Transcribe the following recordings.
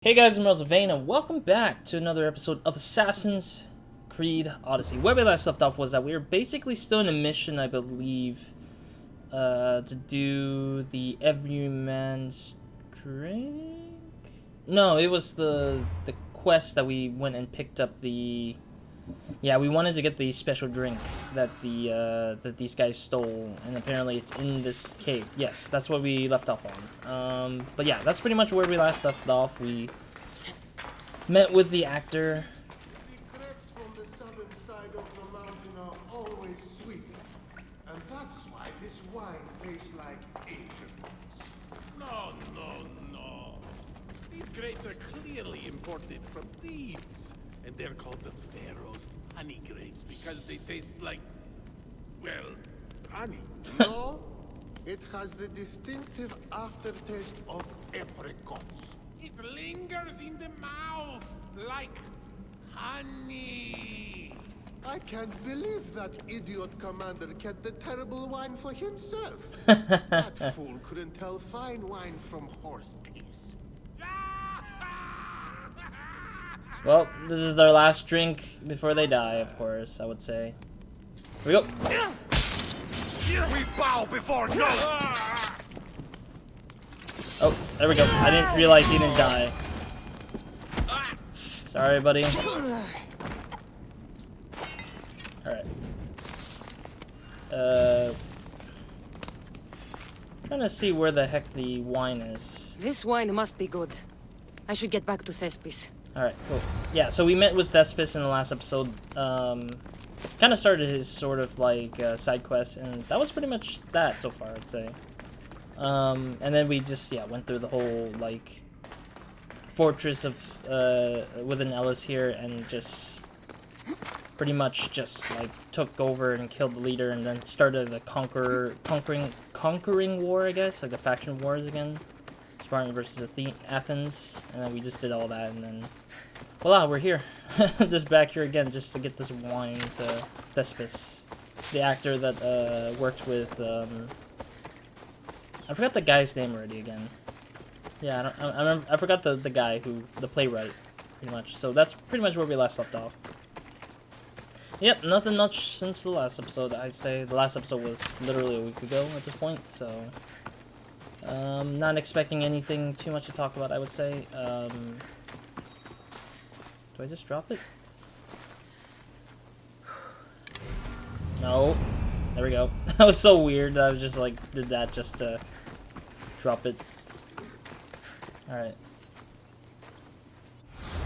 Hey guys, I'm RozaldVaneGAME and welcome back to another episode of Assassin's Creed Odyssey. Where we last left off was that we were basically still in a mission, I believe, to do the Everyman's Drink? No, it was the quest that we went and picked up the... Yeah, we wanted to get the special drink that that these guys stole, and apparently it's in this cave. Yes, that's what we left off on. But yeah, that's pretty much where we last left off. We met with the actor. The grapes from the southern side of the mountain are always sweet, and that's why this wine tastes like apricots. No. These grapes are clearly imported from Thebes, and they're called the Pharaoh's honey grapes because they taste like, well, honey. No, it has the distinctive aftertaste of apricots. It lingers in the mouth like honey. I can't believe that idiot commander kept the terrible wine for himself. That fool couldn't tell fine wine from horse piss. Well, this is their last drink before they die, of course, I would say. Here we go. We bow before no. Oh, there we go. I didn't realize he didn't die. Sorry, buddy. Alright. Trying to see where the heck the wine is. This wine must be good. I should get back to Thespis. Alright, cool. Yeah, so we met with Thespis in the last episode. Kind of started his sort of like side quest, and that was pretty much that so far, I'd say. And then we just, yeah, went through the whole, like, fortress of, within Ellis here, and just pretty much just, like, took over and killed the leader, and then started the conquering war, I guess, like the faction wars again. Spartan versus Athens, and then we just did all that, and then, voila, we're here. Just back here again, just to get this wine to Thespis, the actor that, worked with, I forgot the guy's name already again. Yeah, I forgot the guy the playwright, pretty much. So that's pretty much where we last left off. Yep, nothing much since the last episode, I'd say. The last episode was literally a week ago at this point, so... not expecting anything too much to talk about, I would say. Do I just drop it? No. There we go. That was so weird that I was just like, did that just to drop it. Alright.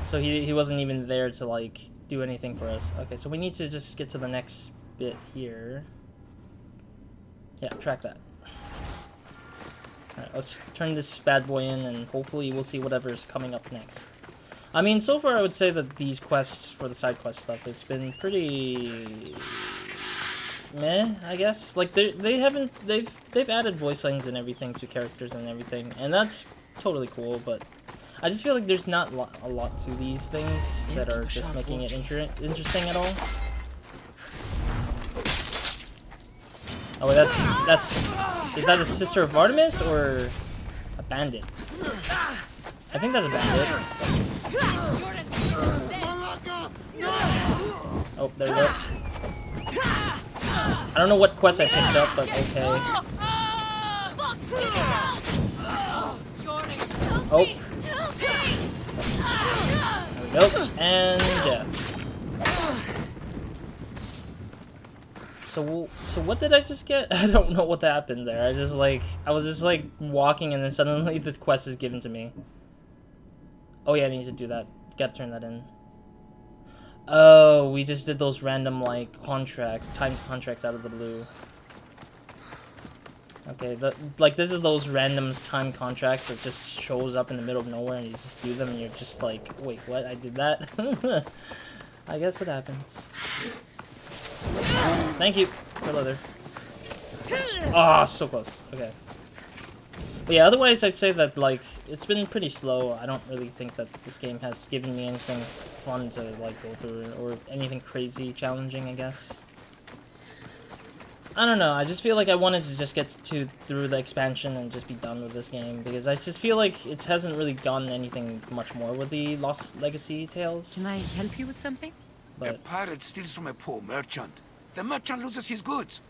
So he wasn't even there to like do anything for us. Okay, so we need to just get to the next bit here. Yeah, track that. Alright, let's turn this bad boy in and hopefully we'll see whatever's coming up next. I mean, so far I would say that these quests for the side quest stuff, it's been pretty meh, I guess. Like they've added voice lines and everything to characters and everything, and that's totally cool, but I just feel like there's not a lot to these things that are just making it interesting at all. Oh, is that a sister of Artemis or a bandit? I think that's a bandit. Oh, there we go. I don't know what quest I picked up, but okay. Oh. There we go. And death. So what did I just get? I don't know what happened there. I was just like walking and then suddenly the quest is given to me. Oh yeah, I need to do that. Gotta turn that in. Oh, we just did those random like times contracts out of the blue. Okay, this is those random time contracts that just shows up in the middle of nowhere and you just do them and you're just like, wait, what? I did that? I guess it happens. Thank you for leather. Ah, so close. Okay. But yeah, otherwise I'd say that, like, it's been pretty slow. I don't really think that this game has given me anything fun to, like, go through, or anything crazy challenging, I guess. I don't know. I just feel like I wanted to just get through the expansion and just be done with this game because I just feel like it hasn't really gotten anything much more with the Lost Legacy tales. Can I help you with something? The pirate steals from a poor merchant. The merchant loses his goods.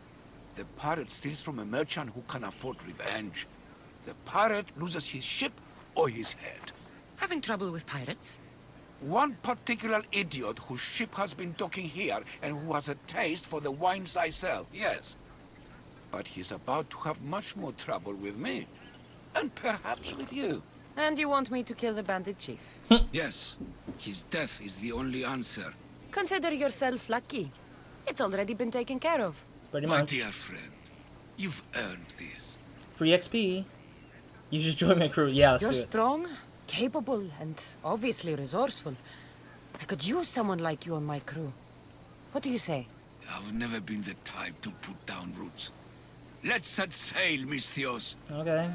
The pirate steals from a merchant who can afford revenge. The pirate loses his ship or his head. Having trouble with pirates? One particular idiot whose ship has been docking here and who has a taste for the wines I sell, yes. But he's about to have much more trouble with me. And perhaps with you. And you want me to kill the bandit chief? Yes. His death is the only answer. Consider yourself lucky. It's already been taken care of. Pretty My much. dear friend, you've earned this. Free XP. You should join my crew. Yeah, let's You're do it. strong, capable, and obviously resourceful. I could use someone like you on my crew. What do you say? I've never been the type to put down roots. Let's set sail, Misthios. Okay.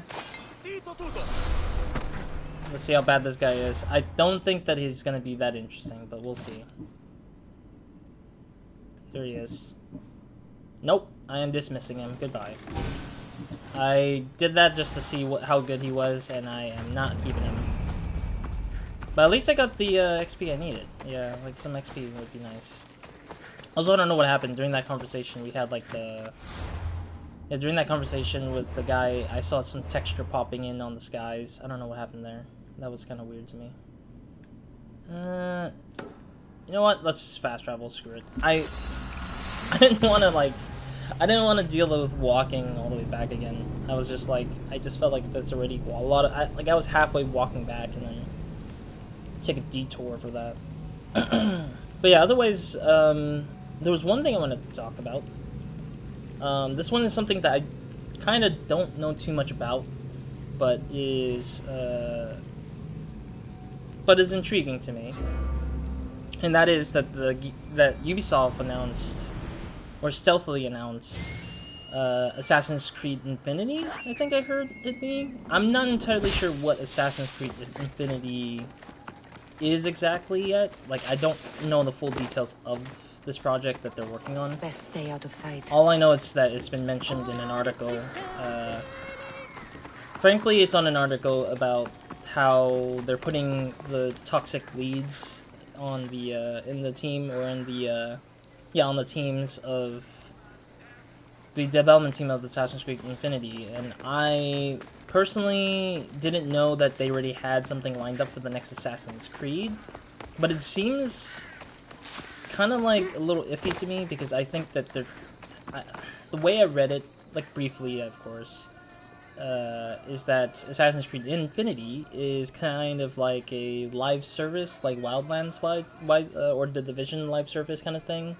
Let's see how bad this guy is. I don't think that he's gonna be that interesting, but we'll see. There he is. Nope, I am dismissing him. Goodbye. I did that just to see how good he was, and I am not keeping him. But at least I got the XP I needed. Yeah, like some XP would be nice. Also, I don't know what happened during that conversation. We had like the... Yeah, during that conversation with the guy, I saw some texture popping in on the skies. I don't know what happened there. That was kind of weird to me. You know what? Let's just fast travel. Screw it. I didn't want to like... I didn't want to deal with walking all the way back again. I was just like... I just felt like that's already a lot of... I was halfway walking back and then... take a detour for that. But yeah, otherwise, there was one thing I wanted to talk about. This one is something that I kind of don't know too much about, but is intriguing to me. And that is that that Ubisoft announced, or stealthily announced, Assassin's Creed Infinity. I think I heard it being. I'm not entirely sure what Assassin's Creed Infinity is exactly yet. Like, I don't know the full details of this project that they're working on. Best stay out of sight. All I know is that it's been mentioned in an article. Frankly, it's on an article about how they're putting the toxic leads on the in the team, or in the on the teams of the development team of Assassin's Creed Infinity, and I personally didn't know that they already had something lined up for the next Assassin's Creed, but it seems kind of like a little iffy to me, because I think that the way I read it, like briefly of course, is that Assassin's Creed Infinity is kind of like a live service, like Wildlands or the Division live service kind of thing.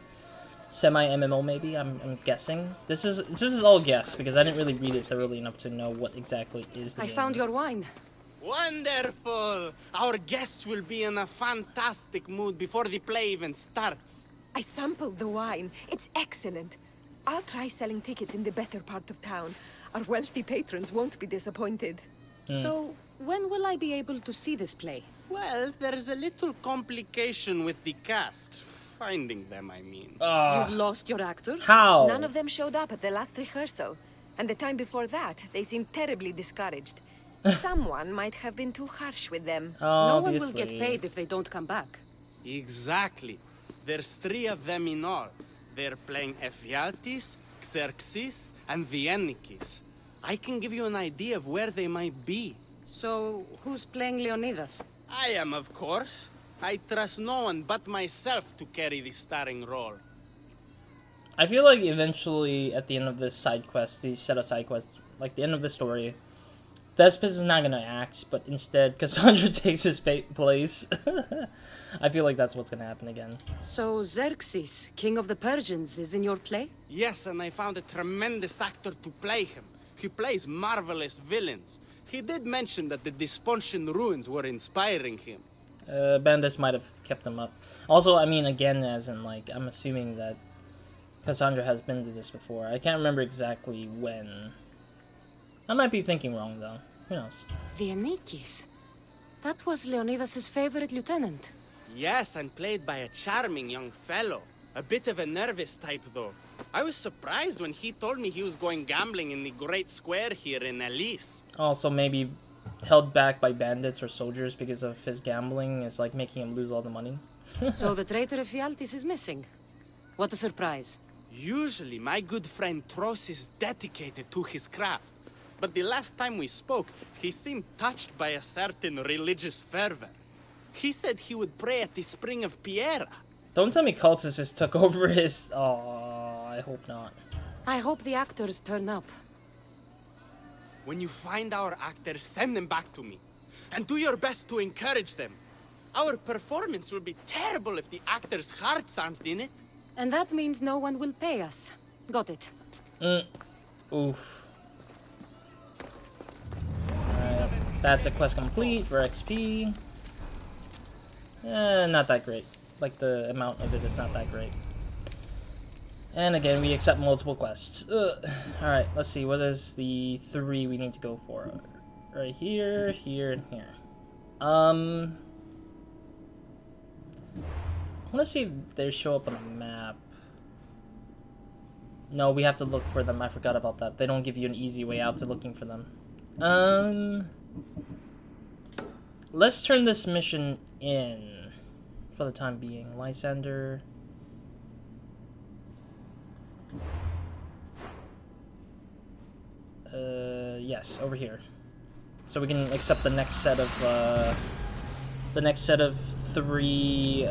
Semi-MMO maybe, I'm guessing. This is all guess, because I didn't really read it thoroughly enough to know what exactly is the game. I found your wine. Wonderful! Our guests will be in a fantastic mood before the play even starts. I sampled the wine. It's excellent. I'll try selling tickets in the better part of town. Our wealthy patrons won't be disappointed. So, when will I be able to see this play? Well, there's a little complication with the cast. Finding them, I mean. You've lost your actors? How? None of them showed up at the last rehearsal. And the time before that, they seemed terribly discouraged. Someone might have been too harsh with them. No one will Obviously. get paid if they don't come back. Exactly. There's 3 of them in all. They're playing Ephialtes, Xerxes, and Viennikis. I can give you an idea of where they might be. So, who's playing Leonidas? I am, of course. I trust no one but myself to carry the starring role. I feel like eventually, at the end of this side quest, these set of side quests, like the end of the story, Thespis is not gonna act, but instead Cassandra takes his place. I feel like that's what's gonna happen again. So, Xerxes, king of the Persians, is in your play? Yes, and I found a tremendous actor to play him. He plays marvelous villains. He did mention that the Despontian ruins were inspiring him. Bandits might have kept him up. Also, I mean, again, as in, like, I'm assuming that Cassandra has been to this before. I can't remember exactly when. I might be thinking wrong, though. Who knows? Viennikis. That was Leonidas' favorite lieutenant. Yes, and played by a charming young fellow. A bit of a nervous type, though. I was surprised when he told me he was going gambling in the Great Square here in Elise. Also, maybe held back by bandits or soldiers because of his gambling is like making him lose all the money. So the traitor Ephialtes is missing. What a surprise. Usually, my good friend Tros is dedicated to his craft. But the last time we spoke, he seemed touched by a certain religious fervor. He said he would pray at the spring of Piera. Don't tell me cultists took over his... Oh, I hope not. I hope the actors turn up. When you find our actors, send them back to me. And do your best to encourage them. Our performance will be terrible if the actors' hearts aren't in it. And that means no one will pay us. Got it. Oof. Alright, that's a quest complete for XP. Not that great. Like, the amount of it is not that great. And again, we accept multiple quests. Alright, let's see. What is the 3 we need to go for? Right here, here, and here. I want to see if they show up on the map. No, we have to look for them. I forgot about that. They don't give you an easy way out to looking for them. Let's turn this mission in for the time being. Lysander. Yes, over here. So we can accept the next set of, the next set of 3,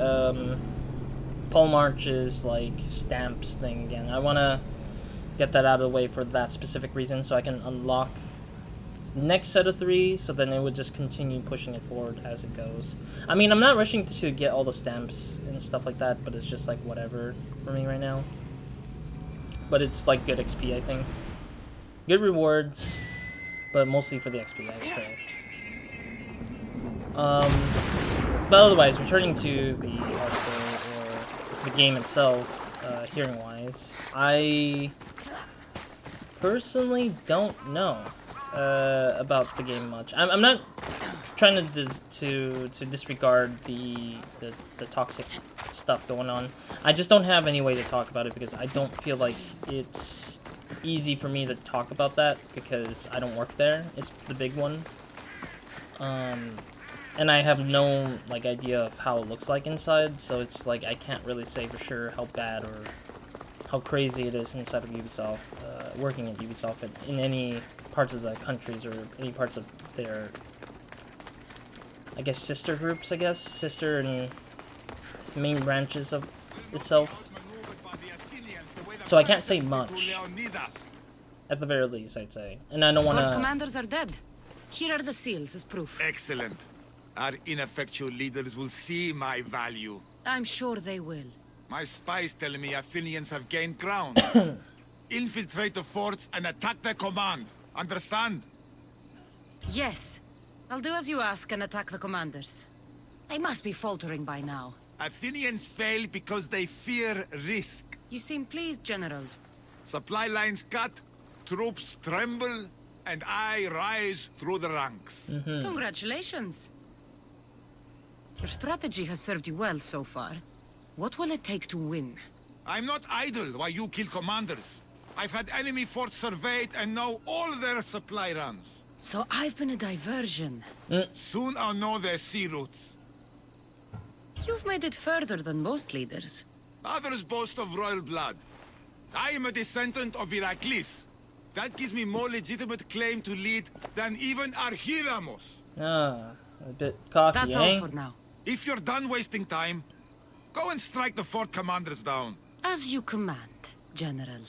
pole marches, like, stamps thing again. I want to get that out of the way for that specific reason, so I can unlock next set of 3, so then it would just continue pushing it forward as it goes. I mean, I'm not rushing to get all the stamps and stuff like that, but it's just, like, whatever for me right now. But it's, like, good XP, I think. Good rewards, but mostly for the XP, I would say. But otherwise, returning to the article, or the game itself, hearing-wise, I personally don't know about the game much. I'm not trying to disregard the toxic stuff going on. I just don't have any way to talk about it because I don't feel like it's easy for me to talk about that because I don't work there. It's the big one. And I have no, like, idea of how it looks like inside, so it's like I can't really say for sure how bad or how crazy it is inside of Ubisoft, working at Ubisoft in any parts of the countries or any parts of their, I guess, sister groups, sister and main branches of itself. So I can't say much, at the very least, I'd say. And I don't want to... Our commanders are dead. Here are the seals as proof. Excellent. Our ineffectual leaders will see my value. I'm sure they will. My spies tell me Athenians have gained ground. Infiltrate the forts and attack their command. Understand? Yes. I'll do as you ask and attack the commanders. They must be faltering by now. Athenians fail because they fear risk. You seem pleased, General. Supply lines cut, troops tremble, and I rise through the ranks. Congratulations. Your strategy has served you well so far. What will it take to win? I'm not idle while you kill commanders. I've had enemy forts surveyed and know all their supply runs. So I've been a diversion. Soon I'll know their sea routes. You've made it further than most leaders. Others boast of royal blood. I am a descendant of Heracles. That gives me more legitimate claim to lead than even Archidamos. A bit cocky, That's all for now. If you're done wasting time, go and strike the fort commanders down. As you command, General.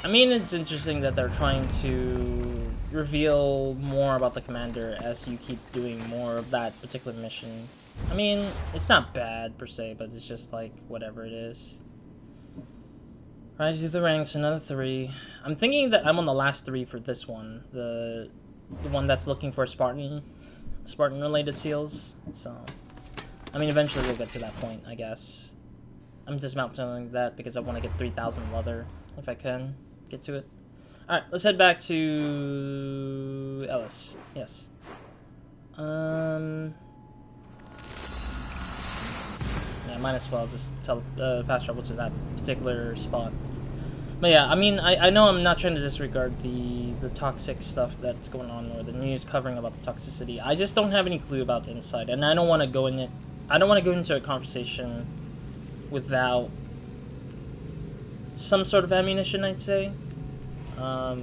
I mean, it's interesting that they're trying to reveal more about the commander as you keep doing more of that particular mission. I mean, it's not bad per se, but it's just like whatever it is. Rise through the ranks, another 3. I'm thinking that I'm on the last 3 for this one, the one that's looking for Spartan related seals. So, I mean, eventually we'll get to that point, I guess. I'm dismounting that because I want to get 3,000 leather if I can get to it. All right, let's head back to Ellis. Yes. Yeah, might as well just fast travel to that particular spot. But yeah, I mean, I know I'm not trying to disregard the toxic stuff that's going on, or the news covering about the toxicity. I just don't have any clue about inside, and I don't want to go in it. I don't want to go into a conversation without some sort of ammunition, I'd say. I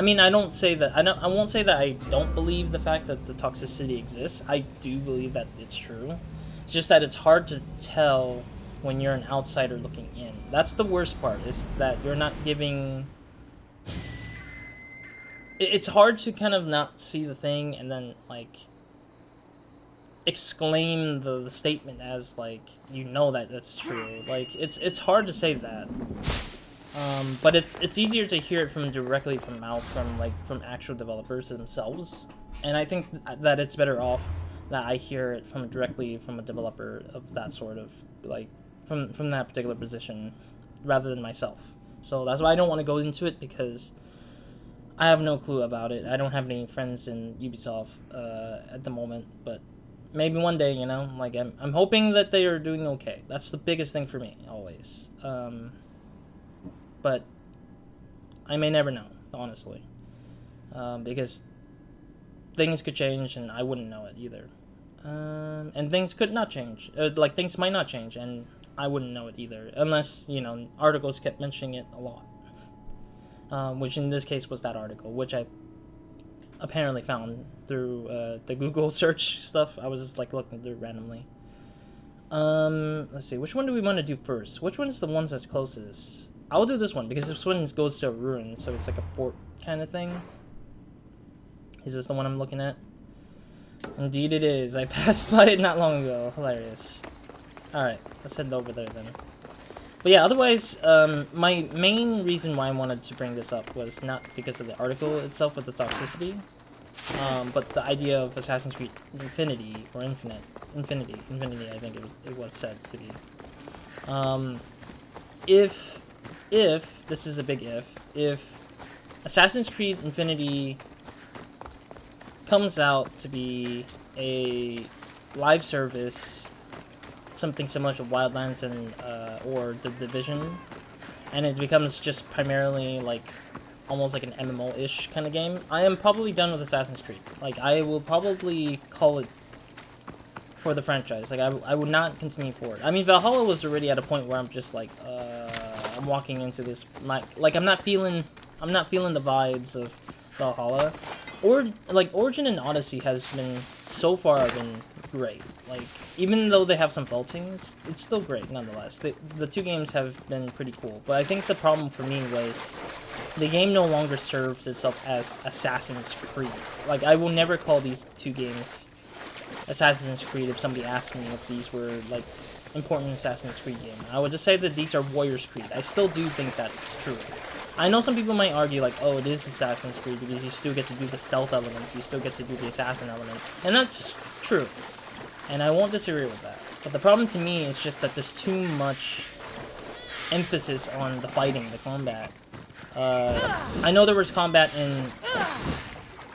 mean, I won't say that I don't believe the fact that the toxicity exists. I do believe that it's true. It's just that it's hard to tell when you're an outsider looking in. That's the worst part, is that you're not giving... It's hard to kind of not see the thing and then, like, exclaim the statement as, like, you know that that's true. Like, it's hard to say that. But it's easier to hear it directly from mouth, from actual developers themselves. And I think that it's better off that I hear it directly from a developer of that sort of, like, from that particular position, rather than myself. So that's why I don't want to go into it, because I have no clue about it. I don't have any friends in Ubisoft at the moment, but maybe one day, you know, like I'm hoping that they are doing okay. That's the biggest thing for me, always. But I may never know, honestly, because things could change and I wouldn't know it either. And things could not change. Like, things might not change, and I wouldn't know it either, unless, you know, articles kept mentioning it a lot. Which in this case was that article, which I apparently found through the Google search stuff. I was just, like, looking through randomly. Let's see, which one do we want to do first? Which one is the ones that's closest? I'll do this one, because this one goes to a ruin, so it's like a fort kind of thing. Is this the one I'm looking at? Indeed it is. I passed by it not long ago. Hilarious. Alright, let's head over there then. But yeah, otherwise, my main reason why I wanted to bring this up was not because of the article itself with the toxicity, but the idea of Assassin's Creed Infinity, or Infinity, I think it was said to be. If this is a big if Assassin's Creed Infinity comes out to be a live service, something similar to Wildlands and or The Division, and it becomes just primarily like almost like an MMO-ish kind of game, I am probably done with Assassin's Creed. Like, I will probably call it for the franchise. Like, I would not continue forward. I mean, Valhalla was already at a point where I'm just like, I'm walking into this, like I'm not feeling the vibes of Valhalla. Or like Origin and Odyssey has been so far been great. Like, even though they have some faultings, it's still great nonetheless. The two games have been pretty cool. But I think the problem for me was the game no longer serves itself as Assassin's Creed. Like, I will never call these two games Assassin's Creed if somebody asked me if these were like important Assassin's Creed game. I would just say that these are Warriors Creed. I still do think that it's true. I know some people might argue like, oh, it is Assassin's Creed because you still get to do the stealth elements, you still get to do the assassin element, and that's true. And I won't disagree with that. But the problem to me is just that there's too much emphasis on the fighting, the combat. I know there was combat in...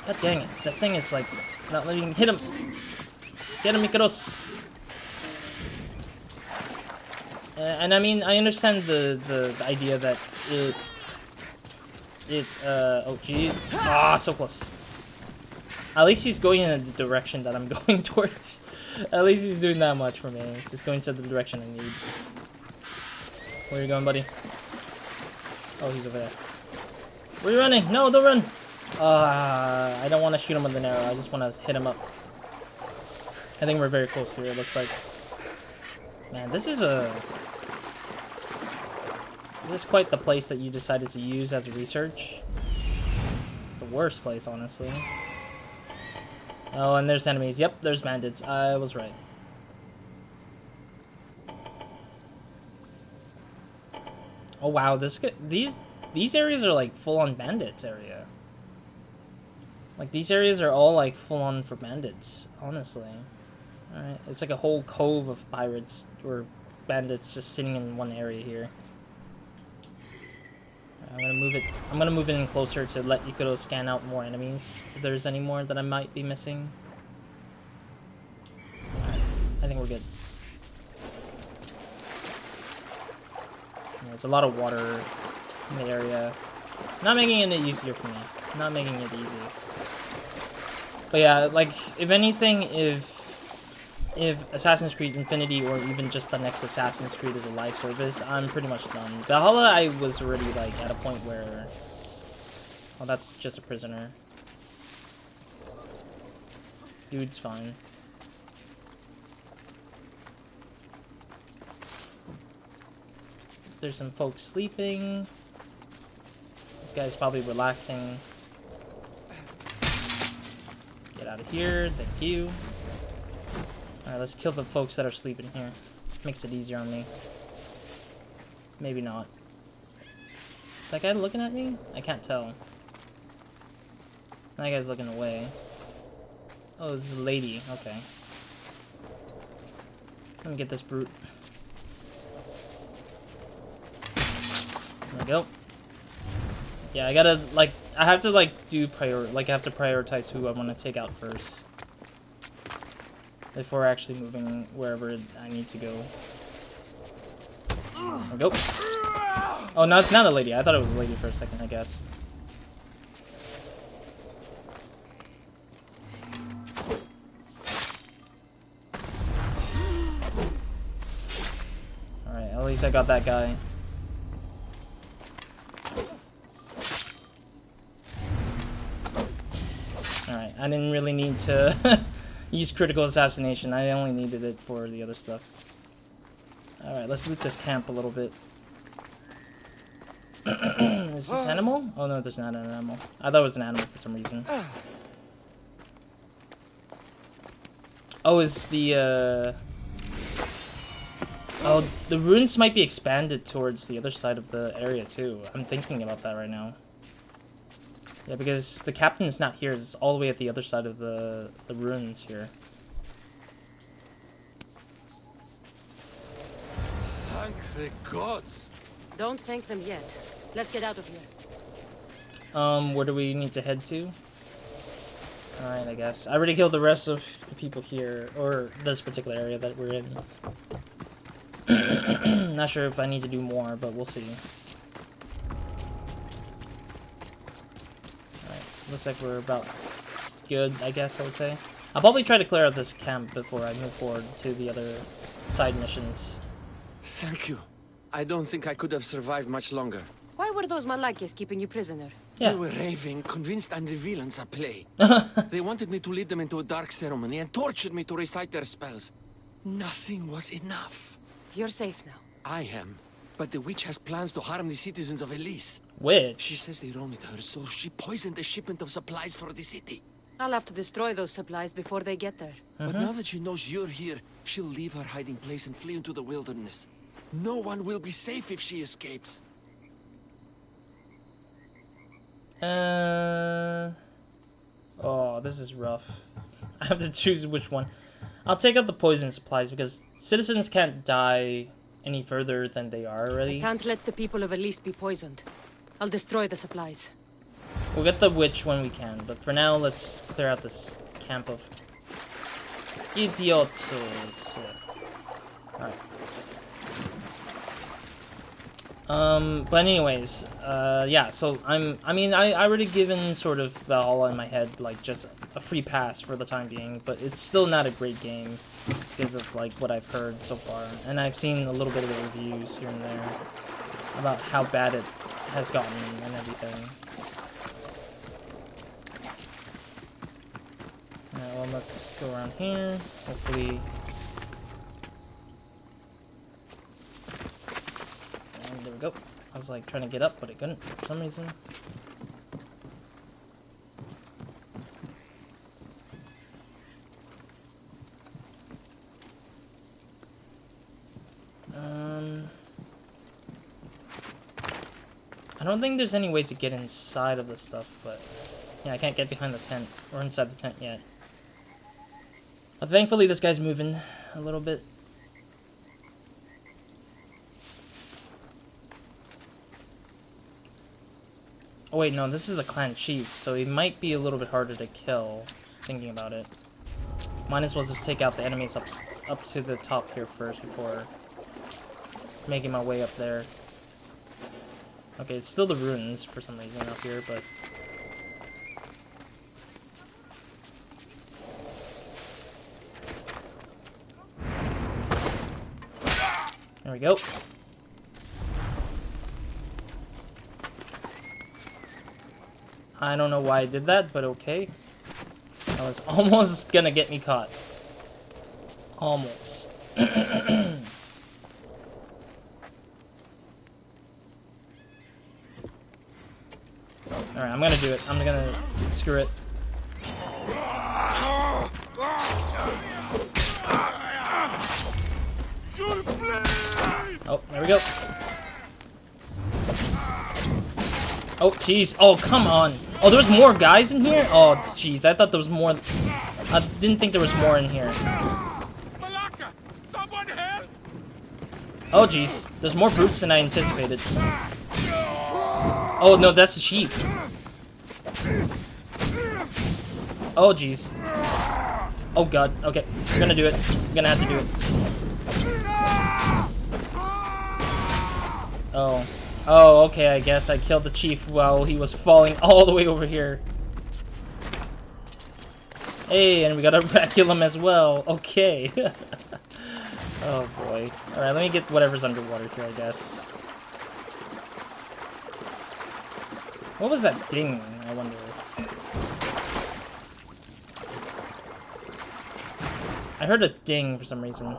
God dang it, that thing is like, not letting me hit him. Get him, Ikaros. And I mean, I understand the idea that oh jeez. Ah, so close. At least he's going in the direction that I'm going towards. At least he's doing that much for me. It's just going to the direction I need. Where are you going, buddy? Oh, he's over there. Where are you running? No, don't run! I don't want to shoot him with an arrow. I just want to hit him up. I think we're very close here, it looks like. Man, this is quite the place that you decided to use as a research. It's the worst place, honestly. Oh, and there's enemies. Yep, there's bandits. I was right. Oh wow, these areas are like full-on bandits area. Like, these areas are all like full-on for bandits, honestly. Alright, it's like a whole cove of pirates or bandits just sitting in one area here. I'm gonna move it in closer to let Yukito scan out more enemies, if there's any more that I might be missing. Alright, I think we're good. There's a lot of water in the area. Not making it easier for me. Not making it easy. But yeah, like, if anything, if Assassin's Creed Infinity or even just the next Assassin's Creed is a live service, I'm pretty much done. Valhalla, I was already, like, at a point where... Oh, that's just a prisoner. Dude's fine. There's some folks sleeping. This guy's probably relaxing. Get out of here, thank you. Alright, let's kill the folks that are sleeping here. Makes it easier on me. Maybe not. Is that guy looking at me? I can't tell. That guy's looking away. Oh, this is a lady. Okay. Let me get this brute. There we go. Yeah, I gotta, like, I have to, like, I have to prioritize who I want to take out first. Before actually moving wherever I need to go. There we go. Oh, no, it's not a lady. I thought it was a lady for a second, I guess. Alright, at least I got that guy. Alright, I didn't really need to use critical assassination. I only needed it for the other stuff. Alright, let's loot this camp a little bit. Is this animal? Oh no, there's not an animal. I thought it was an animal for some reason. Oh, is the oh, the ruins might be expanded towards the other side of the area too. I'm thinking about that right now. Yeah, because the captain is not here. It's all the way at the other side of the ruins here. Thank the gods. Don't thank them yet. Let's get out of here. Where do we need to head to? Alright, I guess. I already killed the rest of the people here, or this particular area that we're in. Not sure if I need to do more, but we'll see. Alright, looks like we're about good, I guess I would say. I'll probably try to clear out this camp before I move forward to the other side missions. Thank you. I don't think I could have survived much longer. Why were those Malakias keeping you prisoner? Yeah. They were raving, convinced I'm the villains at play. They wanted me to lead them into a dark ceremony and tortured me to recite their spells. Nothing was enough. You're safe now. I am. But the witch has plans to harm the citizens of Elise. Which? She says they wronged her, so she poisoned the shipment of supplies for the city. I'll have to destroy those supplies before they get there. But now that she knows you're here, she'll leave her hiding place and flee into the wilderness. No one will be safe if she escapes. Oh, this is rough. I have to choose which one. I'll take out the poison supplies because citizens can't die any further than they are already. Can't let the people of Elise be poisoned. I'll destroy the supplies. We'll get the witch when we can, but for now, let's clear out this camp of idiots. Alright. But anyways, yeah, so I already given sort of Valhalla in my head, like, just a free pass for the time being, but it's still not a great game because of, like, what I've heard so far, and I've seen a little bit of the reviews here and there about how bad it has gotten and everything. Alright, well, let's go around here, hopefully. There we go. I was like trying to get up, but I couldn't for some reason. I don't think there's any way to get inside of this stuff, but yeah, I can't get behind the tent or inside the tent yet. But thankfully, this guy's moving a little bit. Oh wait, no, this is the clan chief, so he might be a little bit harder to kill, thinking about it. Might as well just take out the enemies up to the top here first before making my way up there. Okay, it's still the ruins for some reason up here, but... There we go. I don't know why I did that, but okay. That was almost gonna get me caught. Almost. Alright, I'm gonna do it. I'm gonna screw it. Oh, there we go. Oh, jeez. Oh, come on. Oh, there's more guys in here? Oh, jeez. I thought there was more. I didn't think there was more in here. Oh, jeez. There's more brutes than I anticipated. Oh, no, that's the chief. Oh, jeez. Oh, God. Okay. I'm gonna do it. I'm gonna have to do it. Oh. Oh, okay, I guess I killed the chief while he was falling all the way over here. Hey, and we got a Raculum as well. Okay. Oh, boy. Alright, let me get whatever's underwater here, I guess. What was that ding, I wonder? I heard a ding for some reason.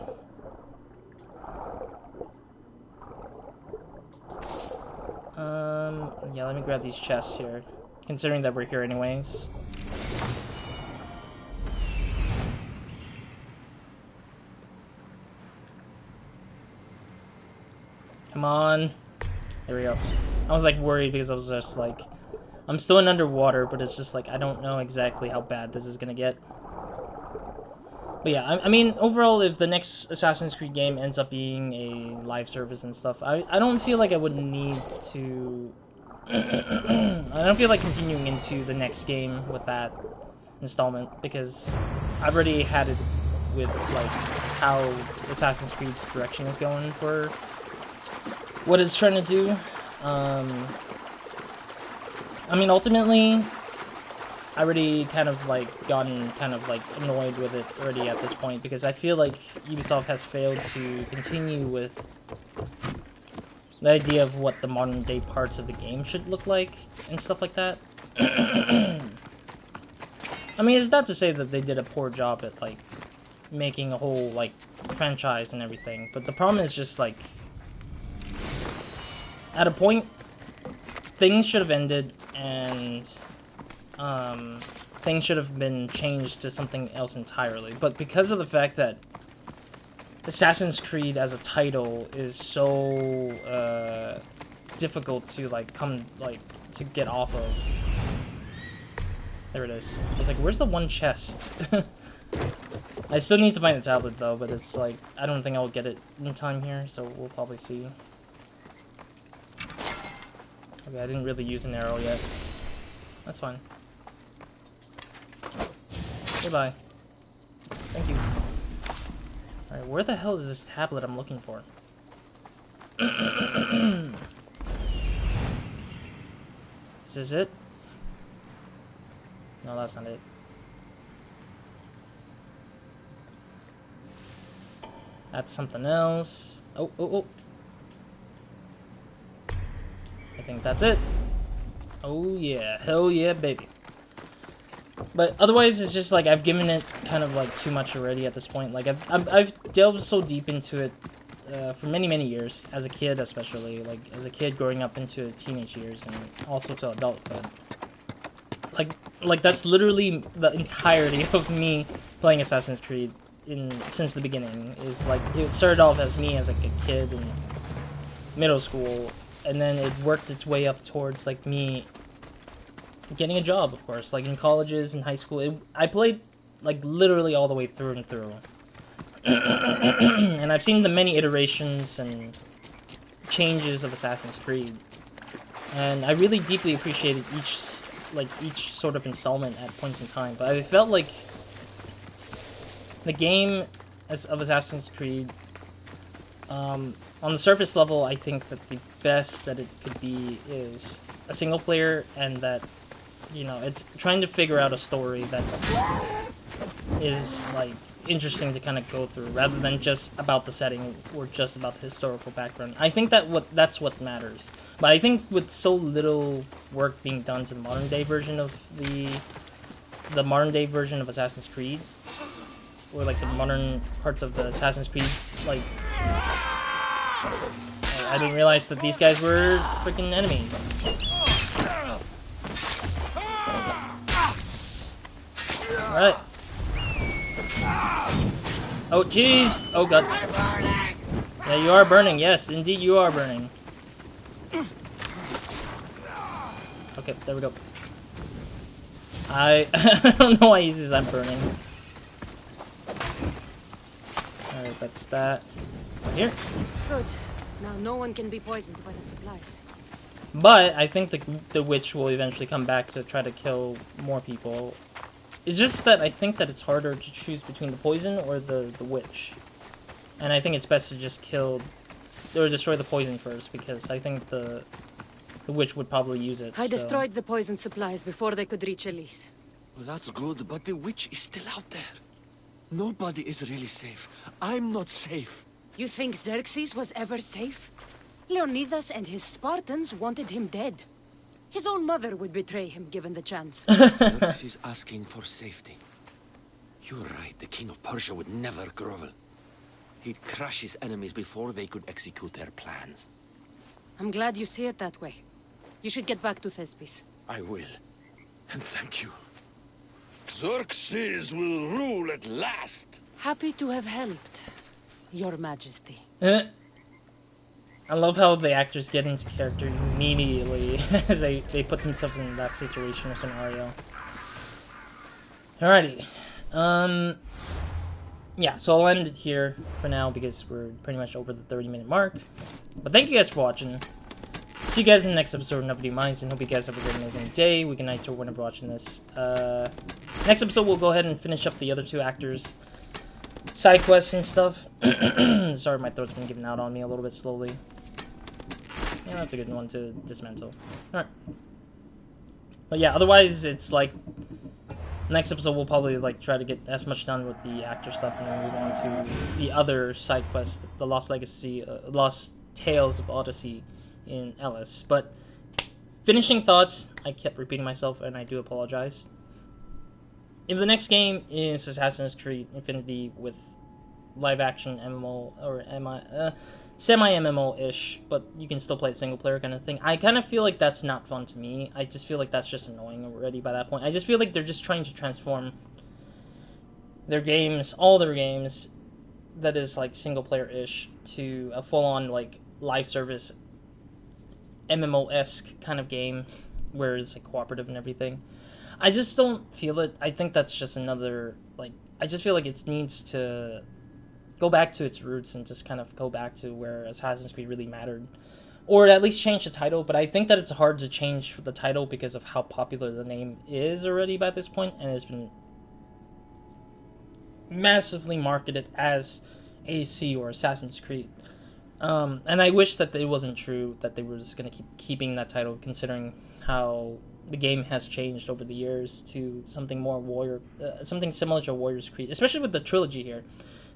Yeah, let me grab these chests here. Considering that we're here anyways. Come on. There we go. I was like worried because I was just like, I'm still in underwater, but it's just like, I don't know exactly how bad this is gonna get. But yeah, I mean, overall, if the next Assassin's Creed game ends up being a live service and stuff, I don't feel like I would need to... I don't feel like continuing into the next game with that installment, because I've already had it with, like, how Assassin's Creed's direction is going for what it's trying to do. I mean, ultimately... I already kind of like gotten kind of like annoyed with it already at this point, because I feel like Ubisoft has failed to continue with the idea of what the modern day parts of the game should look like and stuff like that. I mean, it's not to say that they did a poor job at like making a whole like franchise and everything, but the problem is just like at a point things should have ended and things should have been changed to something else entirely. But because of the fact that Assassin's Creed as a title is so difficult to like to get off of. There it is. I was like, where's the one chest? I still need to find the tablet though, but it's like I don't think I'll get it in time here, so we'll probably see. Okay, I didn't really use an arrow yet. That's fine. Goodbye. Thank you. Alright, where the hell is this tablet I'm looking for? Is this it? No, that's not it. That's something else. Oh, oh, oh. I think that's it. Oh yeah, hell yeah, baby. But otherwise, it's just like I've given it kind of like too much already at this point. Like I've delved so deep into it for many years, as a kid especially. Like as a kid growing up into teenage years and also to adulthood. Like that's literally the entirety of me playing Assassin's Creed since the beginning. Is like it started off as me as like a kid in middle school, and then it worked its way up towards like me getting a job, of course, like in colleges and high school. I played like literally all the way through and through. And I've seen the many iterations and changes of Assassin's Creed, and I really deeply appreciated each sort of installment at points in time. But I felt like the game of Assassin's Creed On the surface level, I think that the best that it could be is a single player, and that, you know, it's trying to figure out a story that is, like, interesting to kind of go through, rather than just about the setting or just about the historical background. I think that's what matters. But I think with so little work being done to the modern day version of Assassin's Creed, or like the modern parts of the Assassin's Creed, like, I didn't realize that these guys were freaking enemies. Alright. Oh, jeez! Oh, God. Yeah, you are burning. Yes, indeed you are burning. Okay, there we go. I don't know why he says I'm burning. Alright, that's that. Right here. Good. Now no one can be poisoned by the supplies. But I think the witch will eventually come back to try to kill more people. It's just that I think that it's harder to choose between the poison or the witch. And I think it's best to just kill or destroy the poison first, because I think the witch would probably use it. I destroyed the poison supplies before they could reach Elise. Well, that's good, but the witch is still out there. Nobody is really safe. I'm not safe. You think Xerxes was ever safe? Leonidas and his Spartans wanted him dead. His own mother would betray him given the chance. Xerxes asking for safety. You're right, the king of Persia would never grovel. He'd crush his enemies before they could execute their plans. I'm glad you see it that way. You should get back to Thespis. I will. And thank you. Xerxes will rule at last. Happy to have helped, Your Majesty. I love how the actors get into character immediately as they put themselves in that situation or scenario. Alrighty. Yeah, so I'll end it here for now because we're pretty much over the 30-minute mark. But thank you guys for watching. See you guys in the next episode of Nobody Minds, and hope you guys have a great amazing day, week, and night, or whenever watching this. Next episode, we'll go ahead and finish up the other two actors' side quests and stuff. Sorry, my throat's been giving out on me a little bit slowly. Yeah, that's a good one to dismantle. Alright. But yeah, otherwise, it's like... Next episode, we'll probably like try to get as much done with the actor stuff, and then move on to the other side quest, the Lost Legacy, Lost Tales of Odyssey in Ellis. But finishing thoughts, I kept repeating myself, and I do apologize. If the next game is Assassin's Creed Infinity with live-action MMO or semi-MMO-ish, but you can still play it single-player kind of thing, I kind of feel like that's not fun to me. I just feel like that's just annoying already by that point. I just feel like they're just trying to transform their games, all their games, that is like single-player-ish, to a full-on like live service MMO-esque kind of game where it's like cooperative and everything. I just don't feel it. I think that's just another, like, I just feel like it needs to go back to its roots and just kind of go back to where Assassin's Creed really mattered. Or at least change the title, but I think that it's hard to change the title because of how popular the name is already by this point, and it's been massively marketed as AC or Assassin's Creed. And I wish that it wasn't true, that they were just going to keep keeping that title, considering how the game has changed over the years to something more something similar to Warriors Creed, especially with the trilogy here.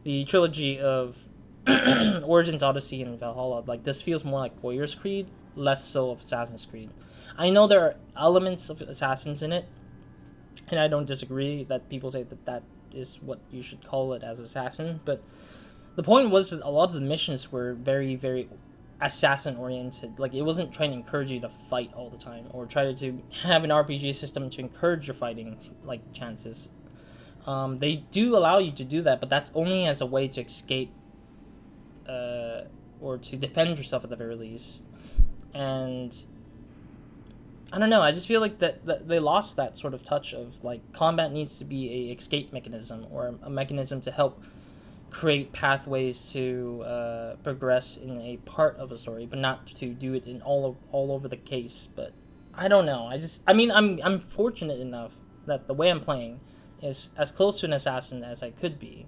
The trilogy of Origins, Odyssey, and Valhalla. Like, this feels more like Warriors Creed, less so of Assassin's Creed. I know there are elements of Assassins in it, and I don't disagree that people say that that is what you should call it as Assassin, but the point was that a lot of the missions were very, very assassin-oriented. Like, it wasn't trying to encourage you to fight all the time, or try to have an RPG system to encourage your fighting, like, chances. They do allow you to do that, but that's only as a way to escape, or to defend yourself at the very least. And I don't know, I just feel like that they lost that sort of touch of, like, combat needs to be a escape mechanism, or a mechanism to help create pathways to progress in a part of a story, but not to do it in all over the case. But I don't know, I'm fortunate enough that the way I'm playing is as close to an assassin as I could be,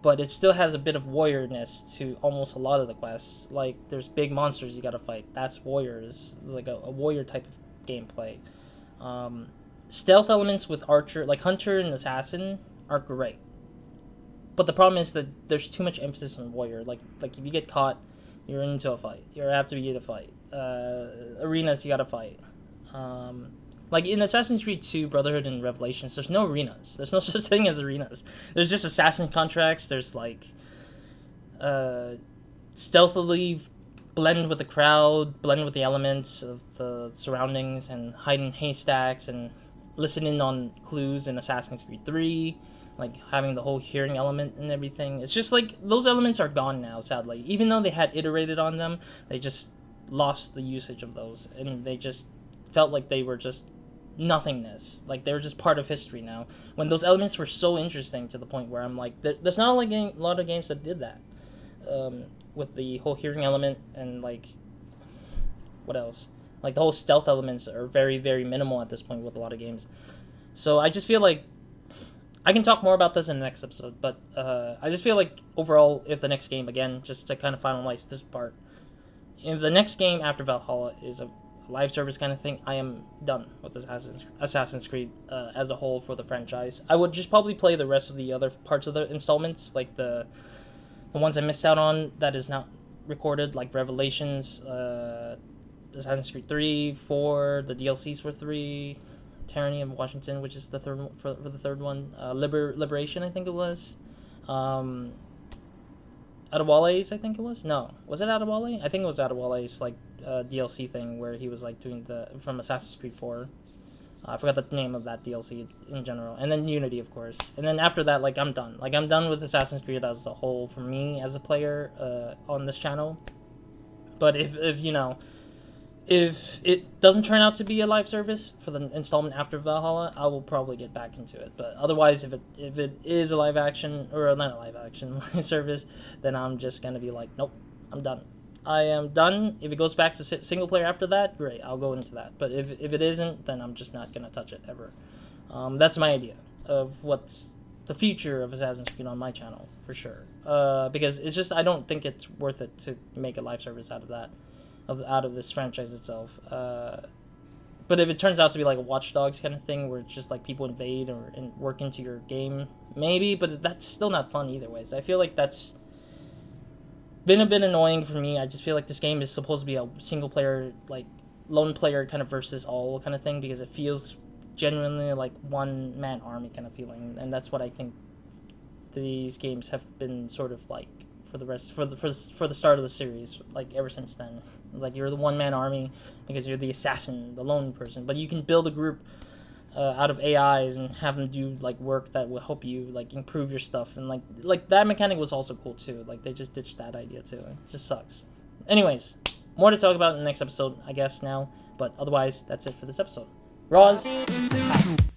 but it still has a bit of warriorness to almost a lot of the quests. Like, there's big monsters you gotta fight. That's warriors, like a warrior type of gameplay. Stealth elements with Archer, like Hunter and Assassin, are great. But the problem is that there's too much emphasis on warrior. Like if you get caught, you're into a fight. You have to be in a fight. Arenas, you gotta fight. Like in Assassin's Creed 2, Brotherhood, and Revelations, there's no arenas. There's no such thing as arenas. There's just assassin contracts. There's like stealthily blend with the crowd, blend with the elements of the surroundings, and hide in haystacks, and listen in on clues in Assassin's Creed 3. Like having the whole hearing element and everything. It's just like those elements are gone now, sadly. Even though they had iterated on them, they just lost the usage of those, and they just felt like they were just nothingness. Like they were just part of history now. When those elements were so interesting to the point where I'm like, there's not like a lot of games that did that. With the whole hearing element and like, what else? Like the whole stealth elements are very, very minimal at this point with a lot of games. So I just feel like, I can talk more about this in the next episode, but I just feel like overall, if the next game, again, just to kind of finalize this part, if the next game after Valhalla is a live service kind of thing, I am done with Assassin's Creed as a whole for the franchise. I would just probably play the rest of the other parts of the installments, like the ones I missed out on that is not recorded, like Revelations, Assassin's Creed 3, 4, the DLCs for 3, Tyranny of Washington, which is the third for the third one, Liberation, I think it was, Adewale's, I think it was. No, was it Adewale? I think it was Adewale's like DLC thing where he was like doing from Assassin's Creed 4. I forgot the name of that DLC in general, and then Unity, of course. And then after that, like I'm done. Like I'm done with Assassin's Creed as a whole for me as a player on this channel. But if you know, if it doesn't turn out to be a live service for the installment after Valhalla, I will probably get back into it. But otherwise, if it is a live action, or not a live action, live service, then I'm just going to be like, nope, I'm done. I am done. If it goes back to single player after that, great, I'll go into that. But if it isn't, then I'm just not going to touch it ever. That's my idea of what's the future of Assassin's Creed on my channel, for sure. Because it's just, I don't think it's worth it to make a live service out of that. Out of this franchise itself. But if it turns out to be like a Watch Dogs kind of thing where it's just like people invade and work into your game, maybe, but that's still not fun either way. So I feel like that's been a bit annoying for me. I just feel like this game is supposed to be a single player, like lone player kind of versus all kind of thing, because it feels genuinely like one man army kind of feeling, and that's what I think these games have been sort of like for the start of the series, like ever since then. Like you're the one man army because you're the assassin, the lone person, but you can build a group out of AIs and have them do like work that will help you like improve your stuff, and like that mechanic was also cool too. Like they just ditched that idea too. It just sucks. Anyways, more to talk about in the next episode, I guess now, but otherwise that's it for this episode. Roz, out.